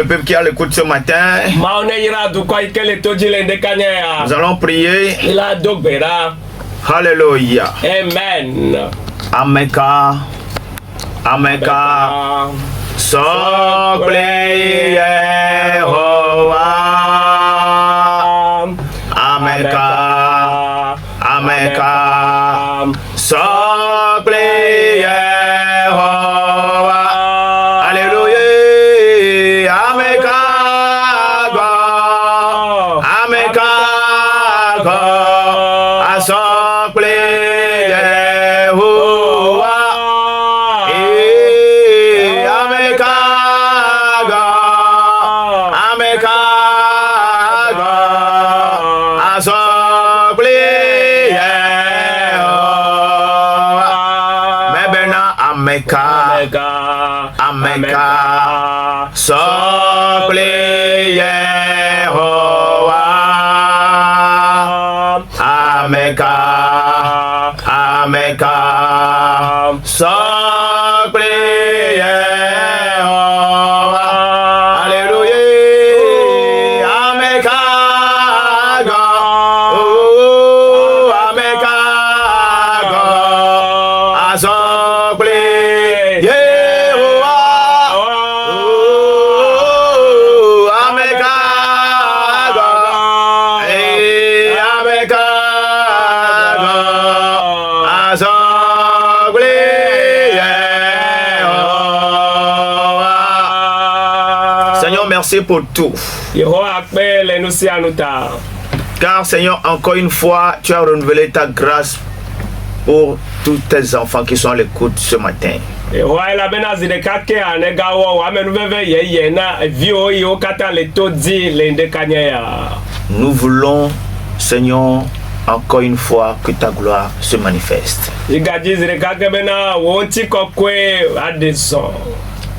peuple qui a l'écoute ce matin, nous allons prier. Alléluia. Amen. Ameka. Ameka. Sople Yehowa. Ameka. Ameka. Sople Yehowa. Alléluia. Ameka. Ameka. Sople Yehowa. Ameka, sople Yehowa. Ameka, Ameka, sople Yehowa. Alléluia. Ameka, oh, Ameka, sople merci pour tout. Car Seigneur, encore une fois, tu as renouvelé ta grâce pour tous tes enfants qui sont à l'écoute ce matin. Nous voulons, Seigneur, encore une fois que ta gloire se manifeste.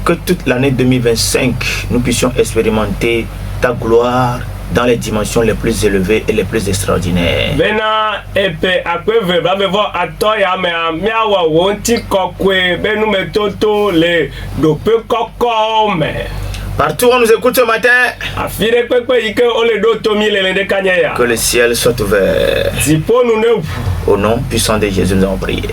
Que toute l'année 2025, nous puissions expérimenter ta gloire dans les dimensions les plus élevées et les plus extraordinaires. Partout où on nous écoute ce matin, que le ciel soit ouvert. Au nom puissant de Jésus, nous avons prié.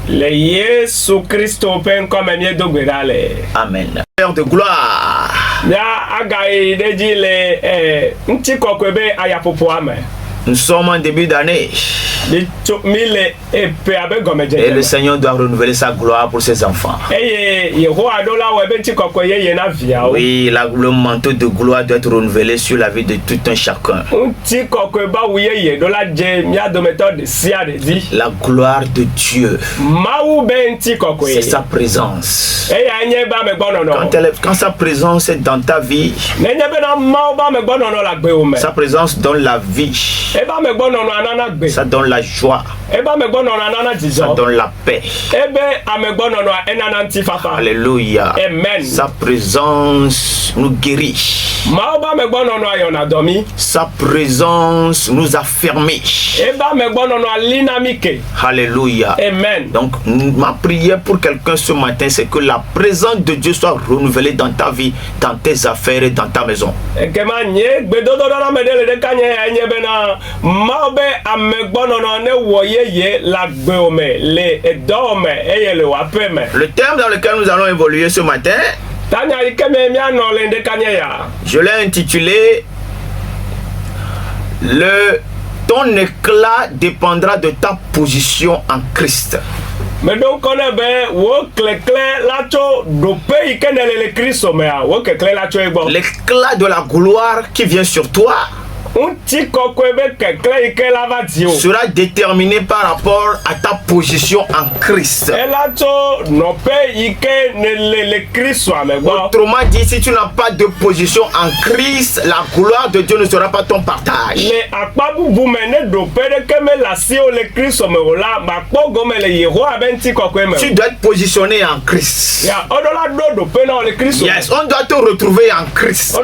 Amen. Père de gloire. Nous sommes en début d'année. Et le Seigneur doit renouveler sa gloire pour ses enfants. Oui, le manteau de gloire doit être renouvelé sur la vie de tout un chacun. La gloire de Dieu, c'est sa présence. Quand sa présence est dans ta vie, sa présence donne la vie. Ça donne la joie. Ça donne la paix. Alléluia. Amen. Sa présence nous guérit. Sa présence nous affermit. Alléluia. Amen. Donc ma prière pour quelqu'un ce matin, c'est que la présence de Dieu soit renouvelée dans ta vie, dans tes affaires et dans ta maison. Le thème dans lequel nous allons évoluer ce matin, je l'ai intitulé ton éclat dépendra de ta position en Christ. L'éclat de la gloire qui vient sur toi sera déterminé par rapport à ta position en Christ. Autrement dit, si tu n'as pas de position en Christ, la gloire de Dieu ne sera pas ton partage. Tu dois être positionné en Christ. Yes, on doit te retrouver en Christ.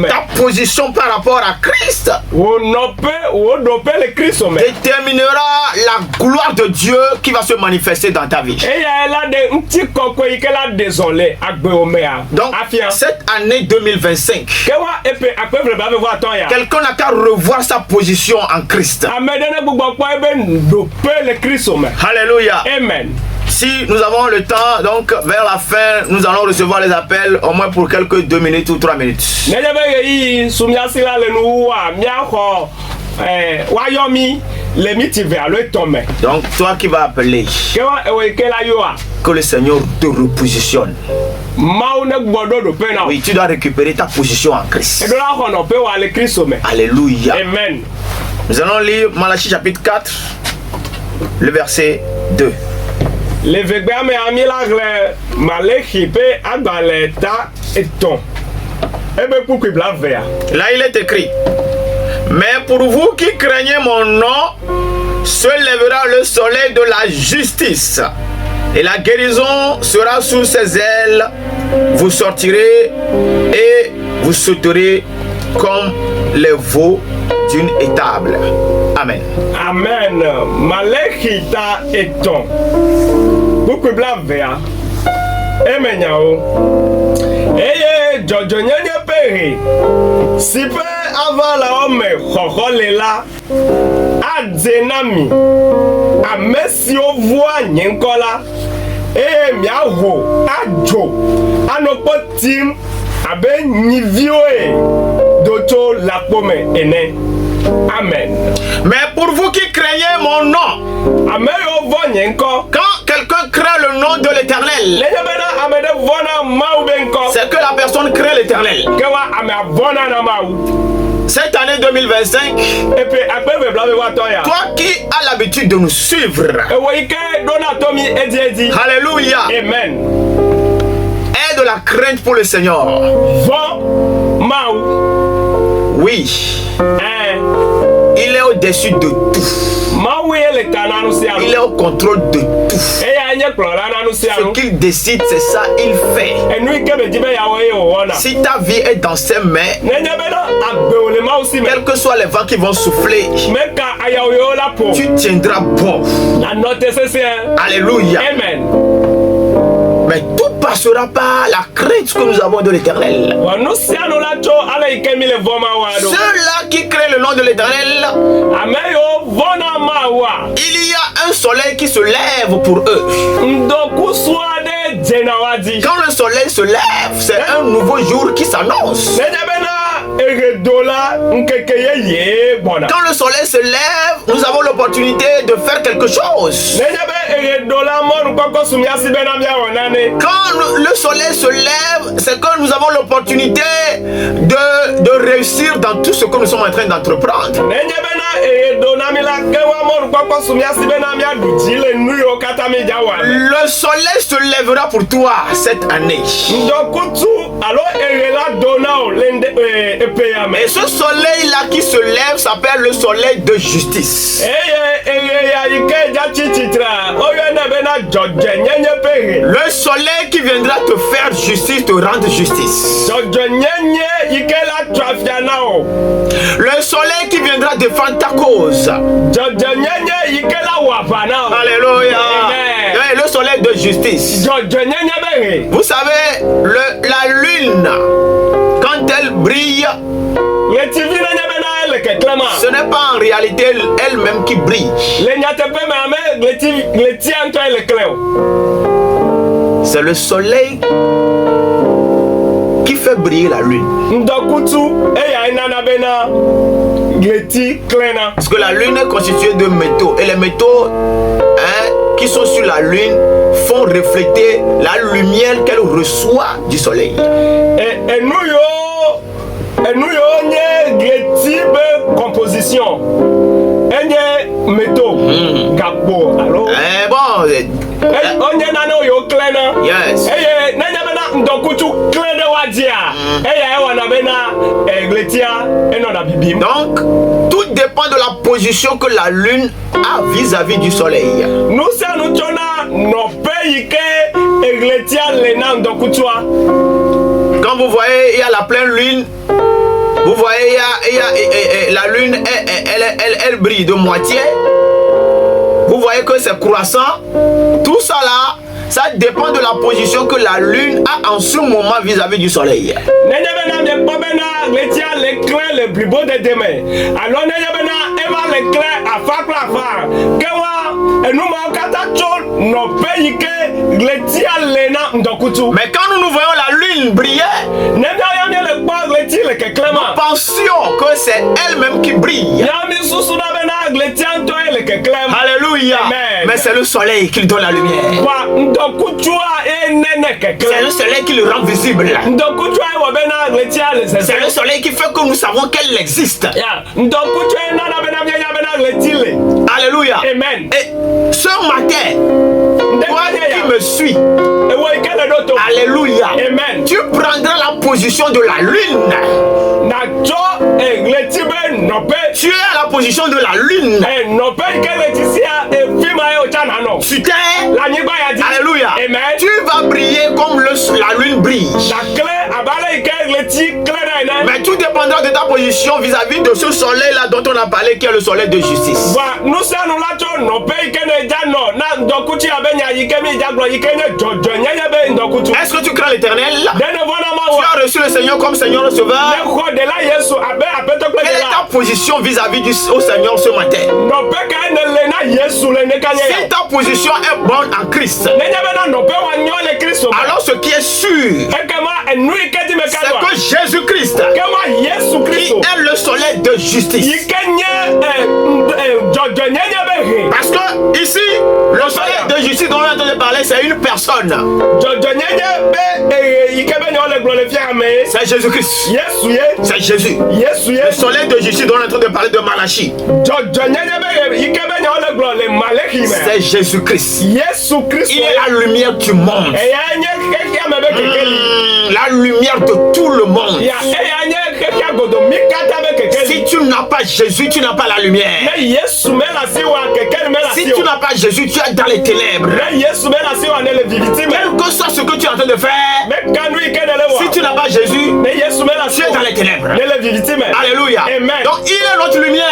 Ta position par rapport rapport à Christ déterminera la gloire de Dieu qui va se manifester dans ta vie. Donc, cette année 2025, quelqu'un n'a qu'à revoir sa position en Christ. Alléluia. Amen. Si nous avons le temps, donc vers la fin, nous allons recevoir les appels au moins pour quelques 2 minutes ou 3 minutes. Donc toi qui vas appeler, que le Seigneur te repositionne. Oui, tu dois récupérer ta position en Christ. Alléluia. Amen. Nous allons lire Malachie chapitre 4, le verset 2. Là il est écrit: mais pour vous qui craignez mon nom, se lèvera le soleil de la justice, et la guérison sera sous ses ailes. Vous sortirez et vous sauterez comme les veaux d'une étable. Amen. Amen. Malechita eton. Beaucoup blavea. Emenyao. Eye jojo nyenye pere. Sipe avala ome khokholela. Adzenami. Amesio voa nyenkola. Miaho ajo. Anopotim abe nivioe. Doto la pome ene. Amen. Mais pour vous qui craignez mon nom, quand quelqu'un craint le nom de l'Éternel, c'est que la personne craint l'Éternel. Cette année 2025, toi qui as l'habitude de nous suivre, alléluia, amen, aie de la crainte pour le Seigneur. Oui, il est au-dessus de tout. Il est au contrôle de tout. Ce qu'il décide, c'est ça, il fait. Si ta vie est dans ses mains, quels que soient les vents qui vont souffler, tu tiendras bon. Alléluia. Amen. Mais tout passera par la crainte que nous avons de l'Éternel. Ceux-là qui créent le nom de l'Éternel, il y a un soleil qui se lève pour eux. Quand le soleil se lève, c'est un nouveau jour qui s'annonce. Quand le soleil se lève, nous avons l'opportunité de faire quelque chose. Quand le soleil se lève, c'est que nous avons l'opportunité de réussir dans tout ce que nous sommes en train d'entreprendre. Le soleil se lèvera pour toi cette année. Et ce soleil-là qui se lève s'appelle le soleil de justice. Le soleil qui viendra te faire justice, te rendre justice. Le soleil qui viendra défendre ta cause. Alléluia. Le soleil de justice. Vous savez, la lune, quand elle brille, ce n'est pas en réalité elle-même qui brille. C'est le soleil qui fait briller la lune. Parce que la lune est constituée de métaux. Et les métaux qui sont sur la lune font refléter la lumière qu'elle reçoit du soleil. Et nous composition. Métaux. Gapo. Alors. Bon. Yes. Donc, tout dépend de la position que la lune a vis-à-vis du soleil. Quand vous voyez, il y a la pleine lune, Vous voyez, la lune, elle brille de moitié. Vous voyez que c'est croissant. Tout ça là, ça dépend de la position que la lune a en ce moment vis-à-vis du soleil. Le plus beau de demain. Alors, Eva l'éclair à faire mais quand nous voyons la lune briller, nous pensions que c'est elle-même qui brille. Alléluia. Amen. Mais c'est le soleil qui lui donne la lumière. C'est le soleil qui le rend visible. C'est le soleil qui fait que nous savons qu'elle existe. Alléluia. Amen. Et ce matin, toi qui me suis, alléluia, Amen. Tu prendras la position de la lune. Tu es à la position de la lune. Tu t'es, alléluia, Amen. Tu vas briller comme la lune brille. Mais tout dépendra de ta position vis-à-vis de ce soleil là dont on a parlé, qui est le soleil de justice. Est-ce que tu crains l'Éternel? Tu as reçu le Seigneur comme Seigneur le Sauveur? Quelle est ta position vis-à-vis du Seigneur ce matin? Si ta position est bonne en Christ, alors ce qui est sûr, c'est que Jésus-Christ, qui est le soleil de justice. Parce que ici, le soleil de justice dont on est en train de parler, c'est une personne. C'est Jésus-Christ. C'est Jésus. Le soleil de justice dont on est en train de parler de Malachie. C'est Jésus-Christ. Il est la lumière du monde. La lumière de tout le monde. Si tu n'as pas Jésus, tu n'as pas la lumière. Si tu n'as pas Jésus, tu es dans les ténèbres. Quel que soit ce que tu es en train de faire, si tu n'as pas Jésus, tu es dans les ténèbres. Alléluia. Amen. Donc il est notre lumière.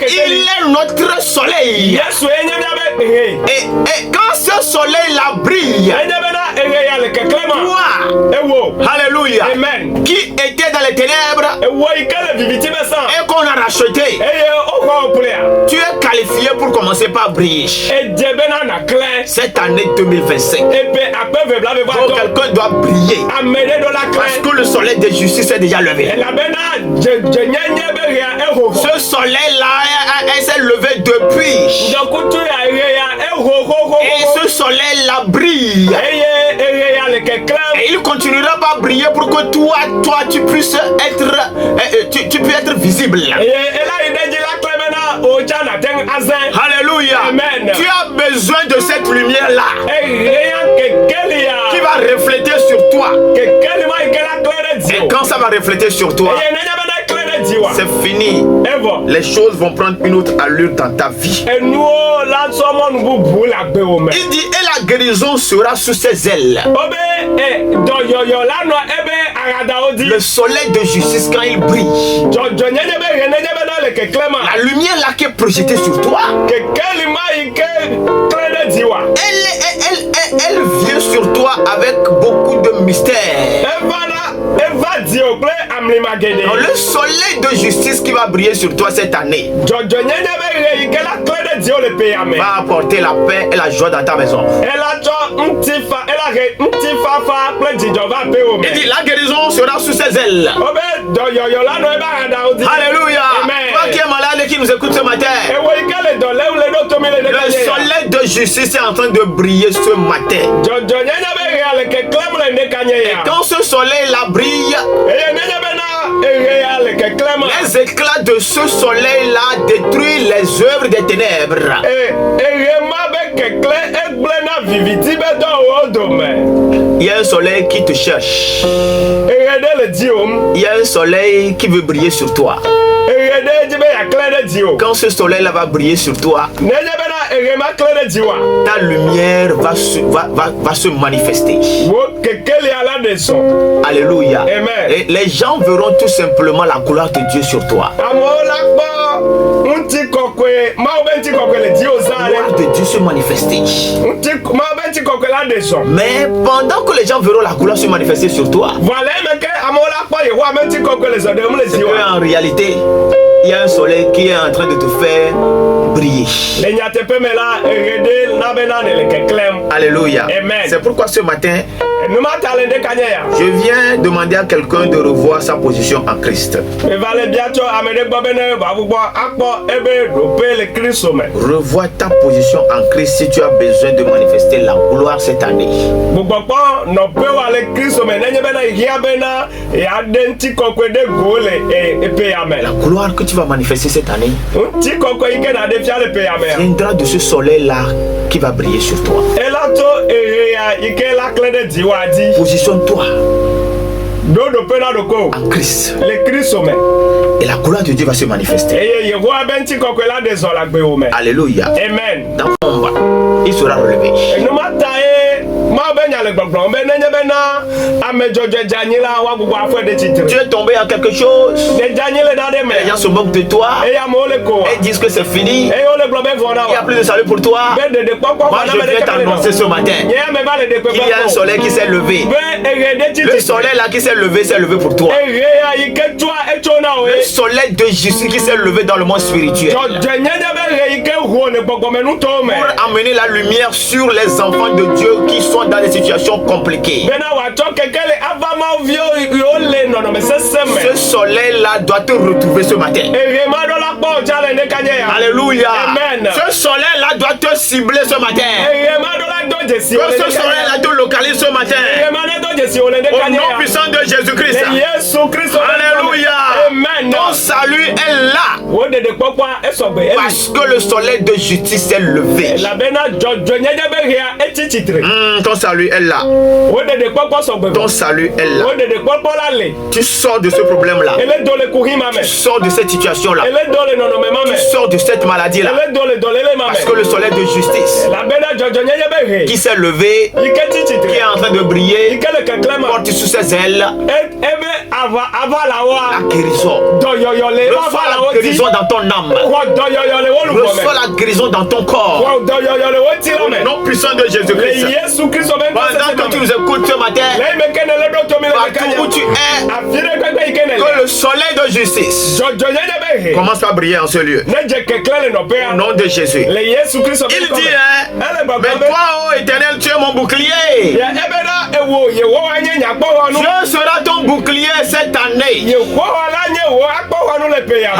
Il est notre soleil. Et quand ce soleil là brille, toi, alléluia, Amen. qui était dans les ténèbres et qu'on a racheté, tu es qualifié pour commencer par briller cette année 2025. Donc quelqu'un doit briller parce que le soleil de justice est déjà levé. Ce soleil là s'est levé depuis. Et ce soleil là brille. Et il continuera pas à briller pour que toi tu puisses être tu peux être visible. Alléluia. Amen. Tu as besoin de cette lumière là qui va refléter sur toi. Et quand ça va refléter sur toi, c'est fini. Les choses vont prendre une autre allure dans ta vie. Il dit, et la guérison sera sous ses ailes. Le soleil de justice, quand il brille, la lumière là qui est projetée sur toi, elle vient sur toi avec beaucoup de mystères. Le soleil de justice qui va briller sur toi cette année va apporter la paix et la joie dans ta maison. Il dit, la guérison sera sous ses ailes. Alléluia. Toi qui es malade et qui nous écoute ce matin, le soleil de justice est en train de briller ce matin. Et quand ce soleil là brille, les éclats de ce soleil là détruisent les œuvres des ténèbres. Il y a un soleil qui te cherche. Il y a un soleil qui veut briller sur toi. Quand ce soleil là va briller sur toi, ta lumière va se manifester. Alléluia. Amen. Et les gens verront tout simplement la gloire de Dieu sur toi. La gloire de Dieu se manifester. Mais pendant que les gens verront la gloire se manifester sur toi, c'est qu'en réalité, il y a un soleil qui est en train de te faire briller. Alléluia. C'est pourquoi ce matin, je viens demander à quelqu'un de revoir sa position en Christ. Revois ta position en Christ si tu as besoin de manifester la gloire cette année. La gloire que tu vas manifester cette année viendra de ce soleil-là qui va briller sur toi. Positionne-toi en Christ. Et la gloire de Dieu va se manifester. Alléluia. Amen. Dans ton combat, il sera relevé. Tu es tombé en quelque chose. Les gens se moquent de toi et disent que c'est fini. Il n'y a plus de salut pour toi. Moi je viens t'annoncer ce matin qu'il y a un soleil qui s'est levé. Le soleil là qui s'est levé pour toi. Le soleil de Jésus qui s'est levé dans le monde spirituel pour amener la lumière sur les enfants de Dieu qui sont dans des situations compliquées. Ce soleil là doit te retrouver ce matin. Alléluia. Amen. Ce soleil là doit te cibler ce matin. Que ce soleil là te localise ce matin. Au nom puissant de Jésus-Christ. Alléluia. Amen. Ton salut est là. Parce que le soleil de justice est levé. Ton salut est là. Ton salut est là. Tu sors de ce problème là. Tu sors de cette situation là. Tu sors de cette maladie là. Parce que le soleil de justice qui s'est levé, qui est en train de briller, porte sous ses ailes la guérison. Reçois la guérison dans ton âme. Reçois la guérison dans ton corps. Au nom puissant de Jésus-Christ. Pendant que tu nous écoutes ce matin, partout où tu es, que le soleil de justice commence à briller en ce lieu. Au nom de Jésus. Il dit, mais toi, ô Éternel, tu es mon bouclier. Dieu sera ton bouclier cette année.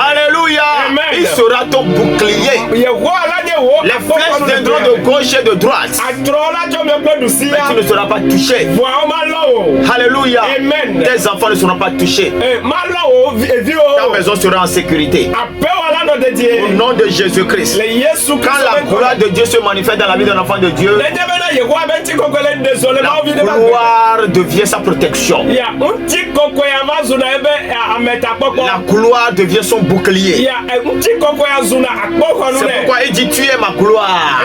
Alléluia. Amen. Il sera ton bouclier. Les flèches viendront de gauche et de droite. Mais tu ne seras pas touché. Alléluia. Amen. Tes enfants ne seront pas touchés. Ta maison sera en sécurité. Au nom de Jésus-Christ. Quand la gloire de Dieu se manifeste dans la vie d'un enfant de Dieu, la gloire devient sa protection. La gloire devient son bouclier. C'est pourquoi il dit, tu es ma gloire.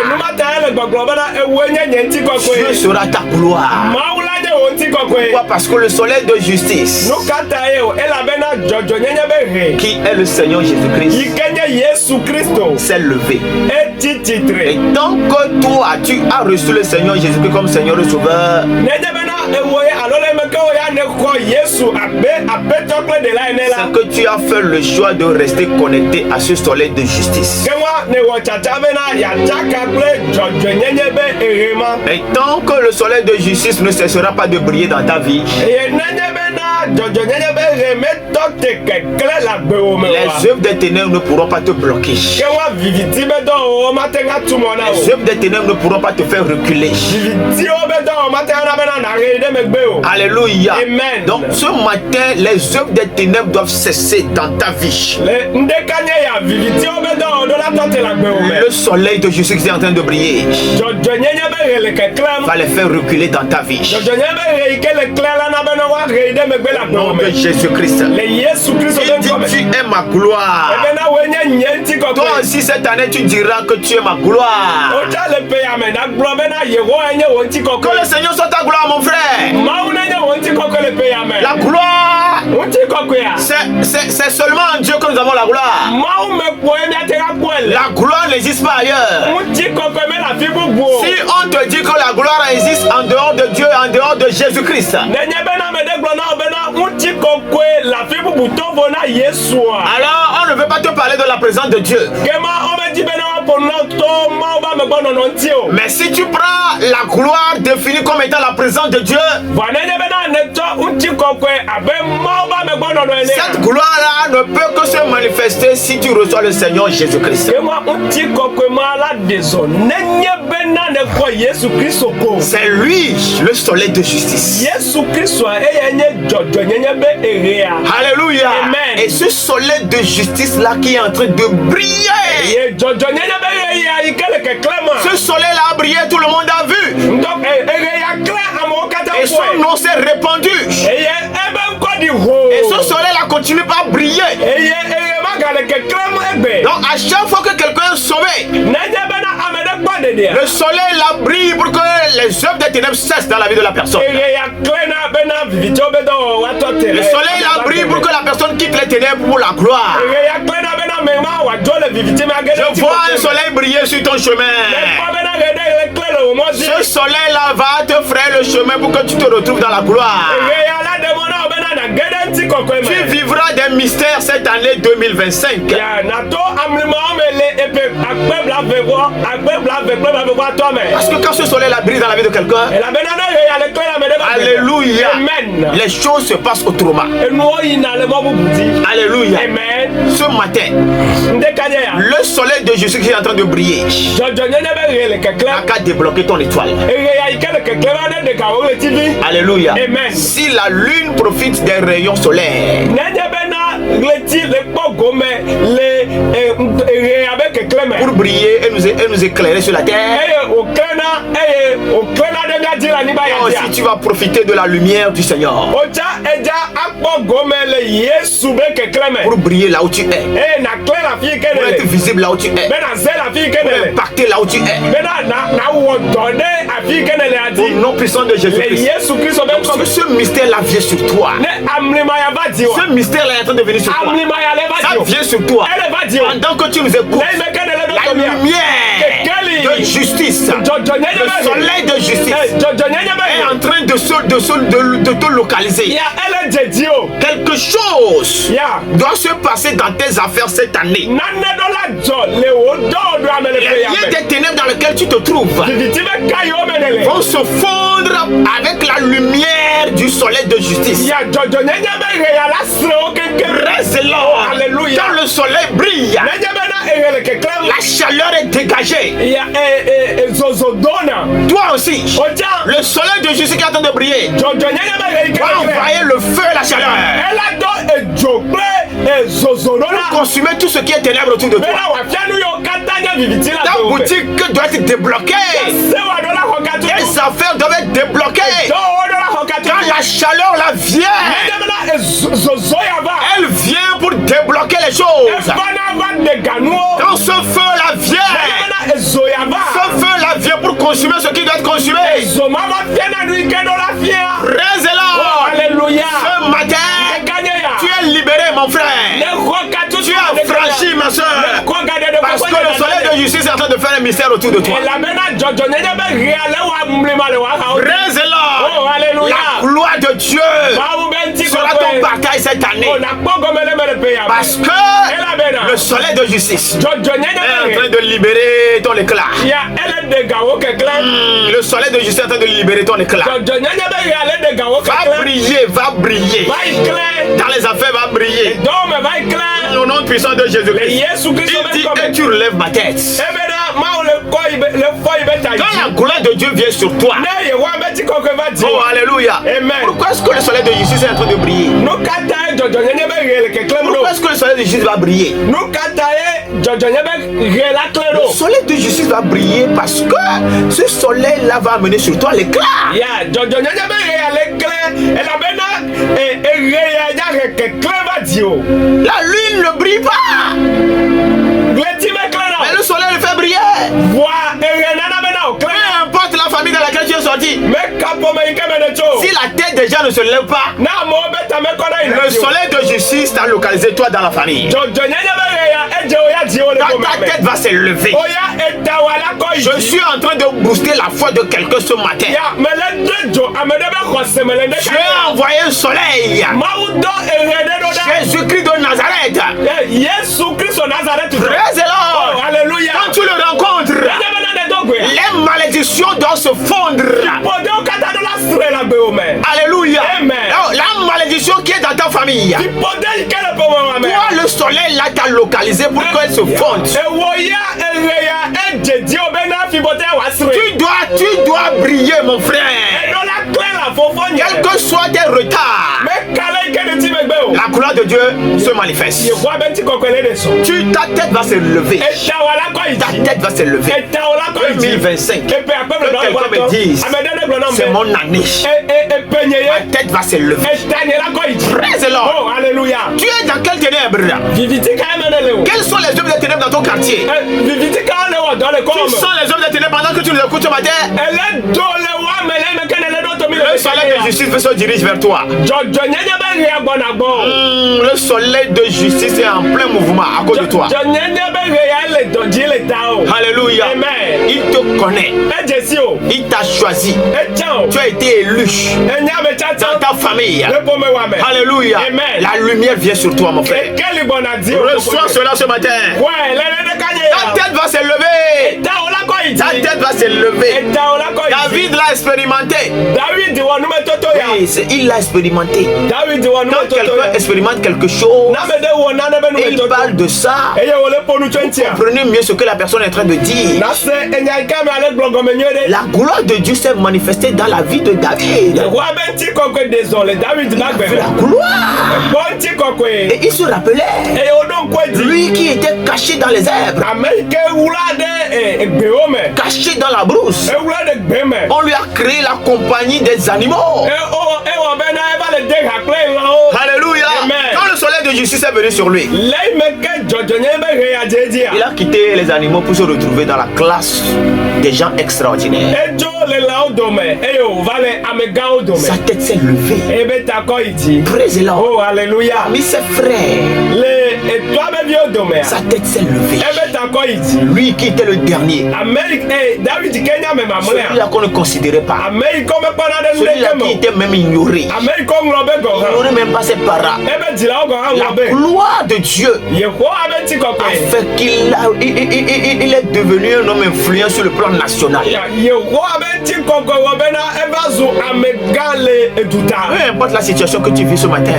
Dieu sera ta gloire. Pourquoi? Parce que le soleil de justice, qui est le Seigneur Jésus-Christ, s'est levé. Et tant que toi tu as reçu le Seigneur Jésus-Christ comme Seigneur et Sauveur, c'est que tu as fait le choix de rester connecté à ce soleil de justice. Et tant que le soleil de justice ne cessera pas de briller dans ta vie, les œuvres des ténèbres ne pourront pas te bloquer. Les œuvres des ténèbres ne pourront pas te faire reculer. Alléluia. Amen. Donc ce matin, les œuvres des ténèbres doivent cesser dans ta vie. Le soleil de justice qui est en train de briller va les faire reculer dans ta vie. Au nom de Jésus-Christ. Tu es ma gloire. Toi aussi cette année tu diras que tu es ma gloire. Que le Seigneur soit ta gloire, mon frère. La gloire, c'est seulement en Dieu que nous avons la gloire. La gloire n'existe pas ailleurs. Si on te dit que la gloire existe en dehors de Dieu, en dehors de Jésus-Christ, alors on ne veut pas te parler de la présence de Dieu. Mais si tu prends la gloire définie comme étant la présence de Dieu, cette gloire-là ne peut que se manifester si tu reçois le Seigneur Jésus-Christ. C'est lui le soleil de justice. Alléluia. Amen. Et ce soleil de justice-là qui est en train de briller, ce soleil-là a brillé, tout le monde a vu. Et son nom s'est répandu. Et ce soleil-là continue pas à briller. Donc à chaque fois que quelqu'un est sauvé, le soleil-là brille pour que les œuvres des ténèbres cessent dans la vie de la personne. Le soleil-là brille pour que la personne quitte les ténèbres pour la gloire. Je vois un soleil briller sur ton chemin. Ce soleil-là va te frayer le chemin pour que tu te retrouves dans la gloire. Tu vivras des mystères cette année 2025. Parce que quand ce soleil-là brille dans la vie de quelqu'un, alléluia, les choses se passent autrement. Alléluia. Ce matin, le soleil de Jésus qui est en train de briller n'a qu'à débloquer ton étoile. Alléluia. Si la lune profite des rayons solaires pour briller et nous éclairer sur la terre, si tu vas profiter de la lumière du Seigneur pour briller là où tu es, pour être visible là où tu es, pour impacter là où tu es, au nom puissant de Jésus-Christ. Ce mystère-là vient sur toi. Ce mystère-là est en train de venir sur toi. Ça vient sur toi. Pendant que tu nous écoutes, la lumière de justice, le soleil de justice est en train de te localiser. Quelque chose doit se passer dans tes affaires cette année. Les liens des ténèbres dans lesquels tu te trouves vont se fondre avec la lumière du soleil de justice. Reste là. Quand le soleil brille, la chaleur est dégagée. Toi aussi, le soleil de justice qui est en train de briller va envoyer le feu et la chaleur pour consumer tout ce qui est ténèbres autour de toi. Ta boutique doit être débloquée. Tes affaires doivent être débloquées. Quand la chaleur là vient, elle vient pour débloquer les choses. Quand ce feu là vient, ce feu là vient pour consumer ce qui doit être consumé. Reste là. Ce matin, tu es libéré, mon frère. Tu as franchi, ma soeur. Parce que le soleil de justice est en train de faire un mystère autour de toi. Reste là. La gloire de Dieu sera ton bataille cette année. Parce que le soleil de justice est en train de libérer ton éclat. Le soleil de justice est en train de libérer ton éclat. Va briller, va briller. Dans les affaires, va briller. Au nom puissant de Jésus-Christ. Il dit et tu relèves ma tête. Quand la gloire de Dieu vient sur toi, oh alléluia. Pourquoi est-ce que le soleil de justice est en train de briller? Pourquoi est-ce que le soleil de justice va briller? Le soleil de justice va briller parce que ce soleil-là va amener sur toi l'éclat. La lune ne brille pas, mais le soleil le fait briller. Peu importe la famille dans laquelle tu es sorti, si la tête des gens ne se lève pas, le soleil de justice t'a localisé toi dans la famille. Quand ta tête va se lever, je suis en train de booster la foi de quelqu'un ce matin. Je vais envoyer le soleil. Jésus-Christ de Nazareth. Praise the Lord. Quand tu le rencontres, les malédictions doivent se fondre. Alléluia. La malédiction qui est dans ta famille, toi le soleil là t'a localisé pour qu'elle se fonde. Tu dois briller, mon frère. Quel que soit tes retards, la couleur de Dieu se manifeste. Ta tête va se lever. Ta tête va se lever. 2025. Que quelqu'un me dise, c'est mon année. Ma tête va se lever. Praise the Lord. Tu es dans quelle ténèbre? Quelles sont les œuvres de ténèbres dans ton quartier? Qui sont les œuvres de ténèbres pendant que tu nous écoutes ce matin? Le soleil de justice se dirige vers toi. Le soleil de justice est en plein mouvement à cause de toi. Alléluia. Il te connaît. Il t'a choisi. Tu as été élu dans ta famille. Alléluia. La lumière vient sur toi, mon frère. Reçois cela ce matin. Ta tête va se lever. Ta tête va se lever. David l'a expérimenté. Oui, il l'a expérimenté. Quand quelqu'un expérimente quelque chose, il parle de ça. Vous comprenez mieux ce que la personne est en train de dire. La gloire de Dieu s'est manifestée dans la vie de David. Il avait la gloire. Et il se rappelait, lui qui était caché dans les herbes, caché dans la brousse, on lui a créé la compagnie des animaux. Alléluia. Quand le soleil de justice est venu sur lui, il a quitté les animaux pour se retrouver dans la classe des gens extraordinaires. Sa tête s'est levée. Praise the Lord. Oh, alléluia. Parmi ses frères, sa tête s'est levée. Lui qui était le dernier, celui-là qu'on ne considérait pas, celui-là qui était même ignoré, il n'aurait même pas ses parents. La gloire de Dieu a fait qu'il est devenu un homme influent sur le plan national. Peu importe la situation que tu vis ce matin,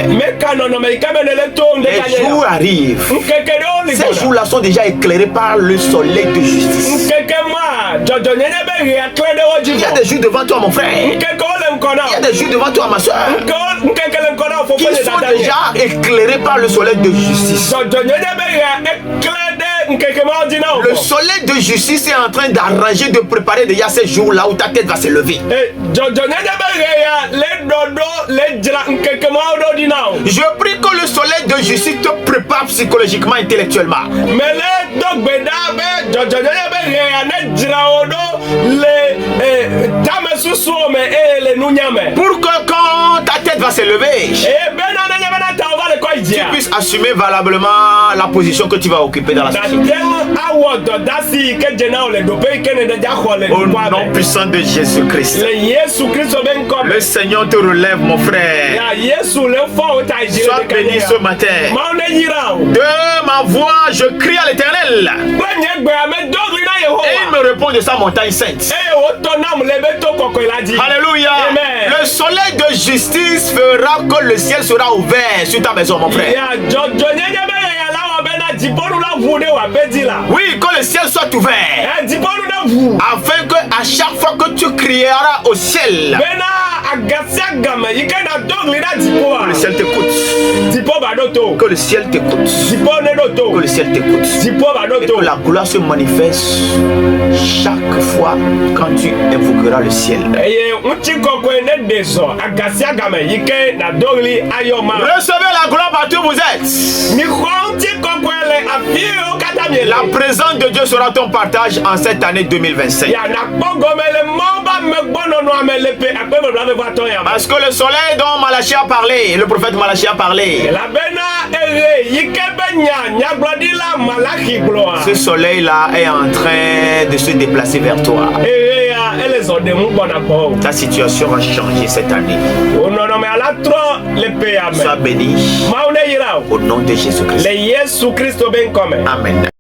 les jours arrivent. Ces jours-là sont déjà éclairés par le soleil de justice. Il y a des jours devant toi, mon frère. Il y a des jours devant toi, ma soeur, qui sont déjà éclairés par le soleil de justice. Le soleil de justice est en train d'arranger, de préparer déjà ces jours-là où ta tête va se lever. Je prie que le soleil de justice te prépare psychologiquement, intellectuellement. Pour que quand ta tête va se lever, tu puisses assumer valablement la position que tu vas occuper dans la société. Au nom puissant de Jésus-Christ, le Seigneur te relève, mon frère. Sois béni ce matin. De ma voix, je crie à l'Éternel, et il me répond de sa montagne sainte. Alléluia. Le soleil de justice fera que le ciel sera ouvert sur ta maison, mon frère. Oui, que le ciel soit ouvert, afin que à chaque fois que tu crieras au ciel, le ciel t'écoute. badoto. Que le ciel t'écoute. Zipo ne Que doto. le ciel t'écoute. Zipo Et badoto. que la gloire se manifeste chaque fois quand tu invoqueras le ciel. Eye uti kokwe ne deso. Agasi agame yike na dogli ayoma. Recevez la gloire partout où vous êtes. Mi konti kokwe le afio katamiele. La présence de Dieu sera ton partage en cette année 2025. Ya na kpogome le moba me gbono no amelepe akpebe blave vato ya. Parce que le soleil dont Malachie a parlé, le prophète Malachie a parlé, La bena ere yike benya nyaglodila malachi gloa. ce soleil-là est en train de se déplacer vers toi. Ere ya elezo de mbona ko. Ta situation va changer cette année. Onono me ala tro le pe Sois amen. béni Maune yirao. au nom de Jésus-Christ. Le Yesu Kristo ben come. Amen.